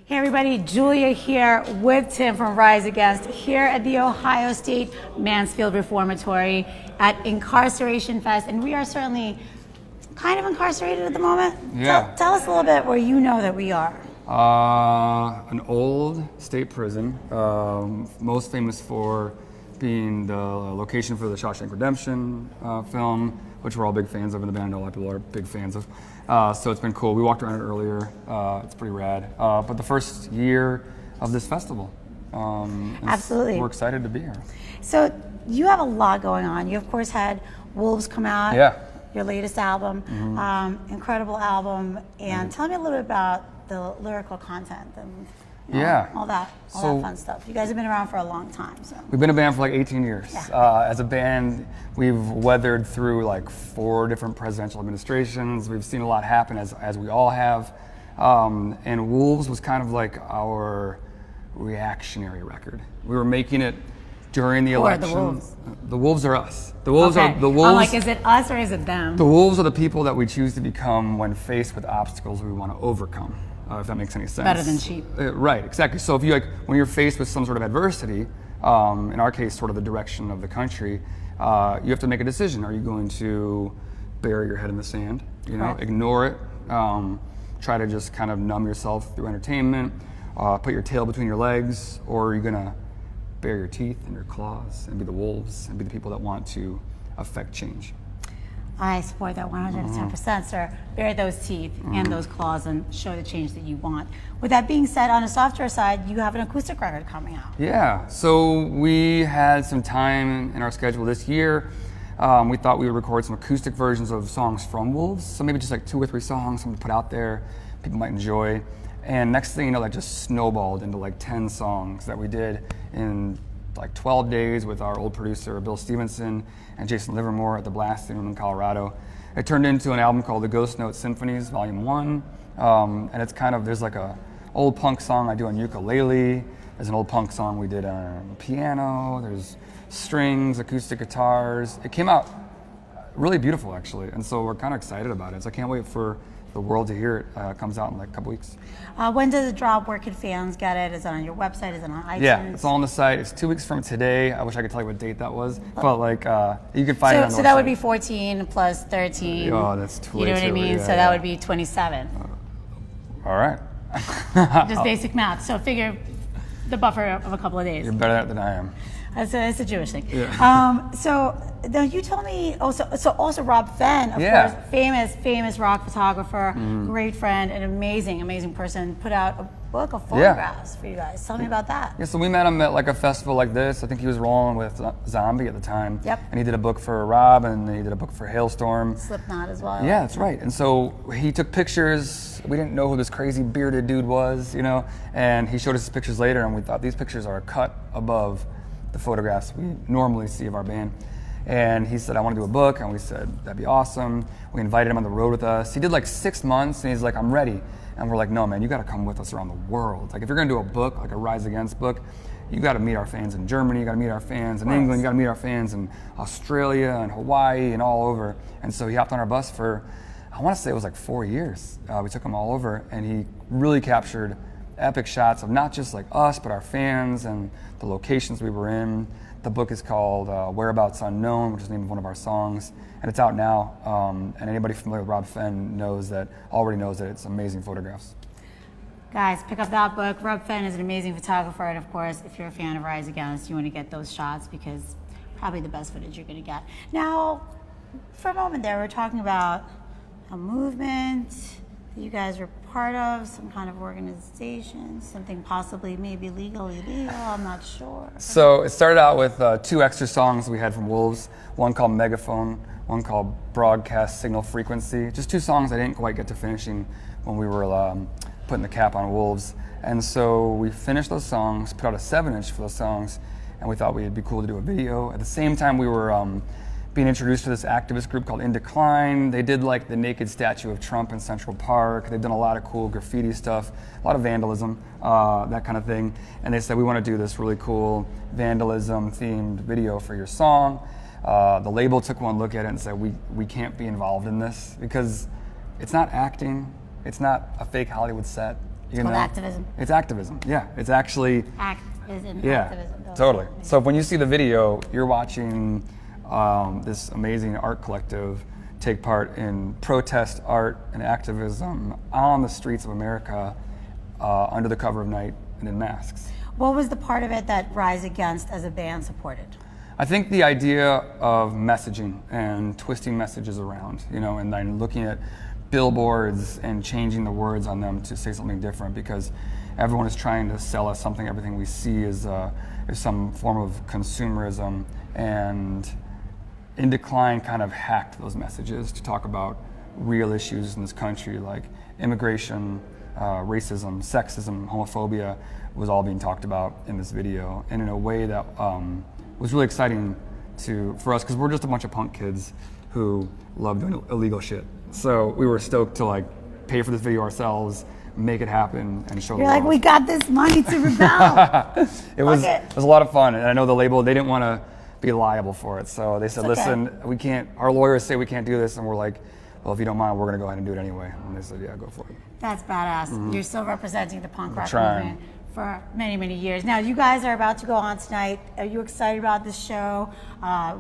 Hey everybody, Julia here with Tim from Rise Against here at the Ohio State Mansfield Reformatory at Incarceration Fest, and we are certainly kind of incarcerated at the moment. Yeah. Tell us a little bit where you know that we are. An old state prison, most famous for being the location for the Shawshank Redemption film, which we're all big fans of in the band. I know a lot of people are big fans of. So it's been cool. We walked around it earlier. It's pretty rad. But the first year of this festival. Absolutely. We're excited to be here. So you have a lot going on. You of course had Wolves come out. Yeah. Your latest album, incredible album. And tell me a little bit about the lyrical content and all that fun stuff. You guys have been around for a long time. So we've been a band for like 18 years. Yeah. As a band, we've weathered through like 4 different presidential administrations. We've seen a lot happen as we all have. And Wolves was kind of like our reactionary record. We were making it during the election. Who are the Wolves? The Wolves are us. The Wolves are the Wolves. I'm like, is it us or is it them? The Wolves are the people that we choose to become when faced with obstacles we want to overcome. If that makes any sense. Better than sheep. Right, exactly. So if you when you're faced with some sort of adversity, in our case, sort of the direction of the country, you have to make a decision. Are you going to bury your head in the sand? Ignore it. Try to just kind of numb yourself through entertainment. Put your tail between your legs, or are you gonna bare your teeth and your claws and be the wolves and be the people that want to affect change? I support that 110%, sir. Bare those teeth and those claws and show the change that you want. With that being said, on a softer side, you have an acoustic record coming out. Yeah, so we had some time in our schedule this year. We thought we would record some acoustic versions of songs from Wolves. So maybe just like 2 or 3 songs, something to put out there, people might enjoy. And next thing you know, that just snowballed into like 10 songs that we did in like 12 days with our old producer, Bill Stevenson, and Jason Livermore at the Blasting Room in Colorado. It turned into an album called The Ghost Note Symphonies, Volume 1. And it's kind of, there's like a old punk song I do on ukulele. There's an old punk song we did on piano. There's strings, acoustic guitars. It came out really beautiful, actually. And so we're kind of excited about it. So I can't wait for the world to hear it. It comes out in like a couple weeks. When does it drop? Where can fans get it? Is it on your website? Is it on iTunes? Yeah, it's all on the site. It's 2 weeks from today. I wish I could tell you what date that was, but like you can find it on the website. So that would be 14 plus 13. Oh, that's too. You know what I mean? So that would be 27. All right. Just basic math. So figure the buffer of a couple of days. You're better at it than I am. It's a Jewish thing. Yeah. So now you told me also Rob Fenn, of course, famous rock photographer, great friend, an amazing person, put out a book of photographs for you guys. Tell me about that. Yeah, so we met him at like a festival like this. I think he was rolling with Zombie at the time. Yep. And he did a book for Rob, and he did a book for Hailstorm. Slipknot as well. Yeah, that's right. And so he took pictures. We didn't know who this crazy bearded dude was, and he showed us his pictures later, and we thought these pictures are a cut above the photographs we normally see of our band. And he said, I want to do a book. And we said, that'd be awesome. We invited him on the road with us. He did like 6 months, and he's like, I'm ready. And we're like, no, man, you got to come with us around the world. Like, if you're going to do a book, like a Rise Against book, you got to meet our fans in Germany, you got to meet our fans in England, you got to meet our fans in Australia and Hawaii and all over. And so he hopped on our bus for, I want to say it was like 4 years. We took him all over, and he really captured epic shots of not just like us, but our fans and the locations we were in. The book is called Whereabouts Unknown, which is the name of one of our songs, and it's out now. And anybody familiar with Rob Fenn already knows that it's amazing photographs. Guys, pick up that book. Rob Fenn is an amazing photographer, and of course, if you're a fan of Rise Against, you want to get those shots because probably the best footage you're going to get. Now, for a moment there, we're talking about a movement that you guys were part of, some kind of organization, something possibly maybe legal, illegal, I'm not sure. So it started out with 2 extra songs we had from Wolves, one called Megaphone, one called Broadcast Signal Frequency. Just 2 songs I didn't quite get to finishing when we were putting the cap on Wolves. And so we finished those songs, put out a 7-inch for those songs, and we thought it'd be cool to do a video. At the same time, we were being introduced to this activist group called In Decline. They did like the naked statue of Trump in Central Park. They've done a lot of cool graffiti stuff, a lot of vandalism, that kind of thing. And they said, we want to do this really cool vandalism themed video for your song. The label took one look at it and said, we can't be involved in this because it's not acting. It's not a fake Hollywood set. You called know? activism. It's activism. Yeah, it's actually Activism. yeah, Activism. totally. So when you see the video, you're watching this amazing art collective take part in protest art and activism on the streets of America under the cover of night and in masks. What was the part of it that Rise Against as a band supported? I think the idea of messaging and twisting messages around, you know, and then looking at billboards and changing the words on them to say something different, because everyone is trying to sell us something. Everything we see is some form of consumerism, and In Decline kind of hacked those messages to talk about real issues in this country, like immigration, racism, sexism, homophobia was all being talked about in this video, and in a way that was really exciting for us, because we're just a bunch of punk kids who love doing illegal shit. So we were stoked to like pay for this video ourselves, make it happen, and show You're the like, world. we got this money to rebel. It was a lot of fun, and I know the label, they didn't want to be liable for it, so they said, It's okay. listen, we can't, our lawyers say we can't do this, and we're like, well, if you don't mind, we're going to go ahead and do it anyway. And they said, yeah, go for it. That's badass. You're still representing the punk rock trying. movement for many, many years. Now, you guys are about to go on tonight. Are you excited about this show?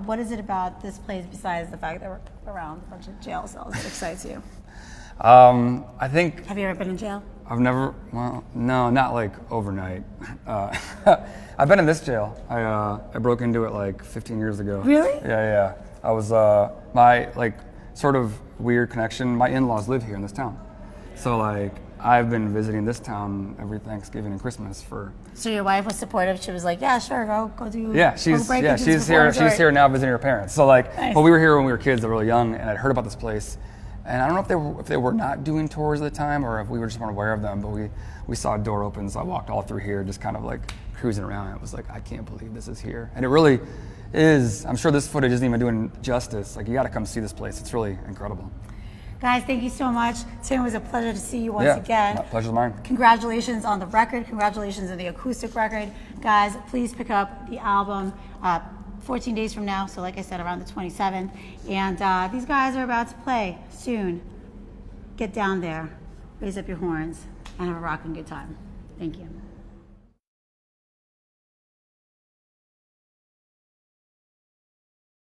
What is it about this place besides the fact that we're around a bunch of jail cells that excites you? I think Have you ever been in jail? I've never, well, no, not like overnight. I've been in this jail. I broke into it like 15 years ago. Really? Yeah. I was, my like sort of weird connection, my in-laws live here in this town. So like, I've been visiting this town every Thanksgiving and Christmas for. So your wife was supportive. She was like, "Yeah, sure, go do." Yeah, she's here. She's here now visiting her parents. So like, Nice. well, we were here when we were kids, they were really young, and I'd heard about this place, and I don't know if they were not doing tours at the time, or if we were just unaware of them. But we saw a door open, so I walked all through here, just kind of like cruising around. And it was like, I can't believe this is here, and it really is. I'm sure this footage isn't even doing justice. Like, you got to come see this place. It's really incredible. Guys, thank you so much. Tim, it was a pleasure to see you once again. Pleasure's mine. Congratulations on the record. Congratulations on the acoustic record. Guys, please pick up the album 14 days from now. So like I said, around the 27th. And these guys are about to play soon. Get down there, raise up your horns, and have a rocking good time. Thank you.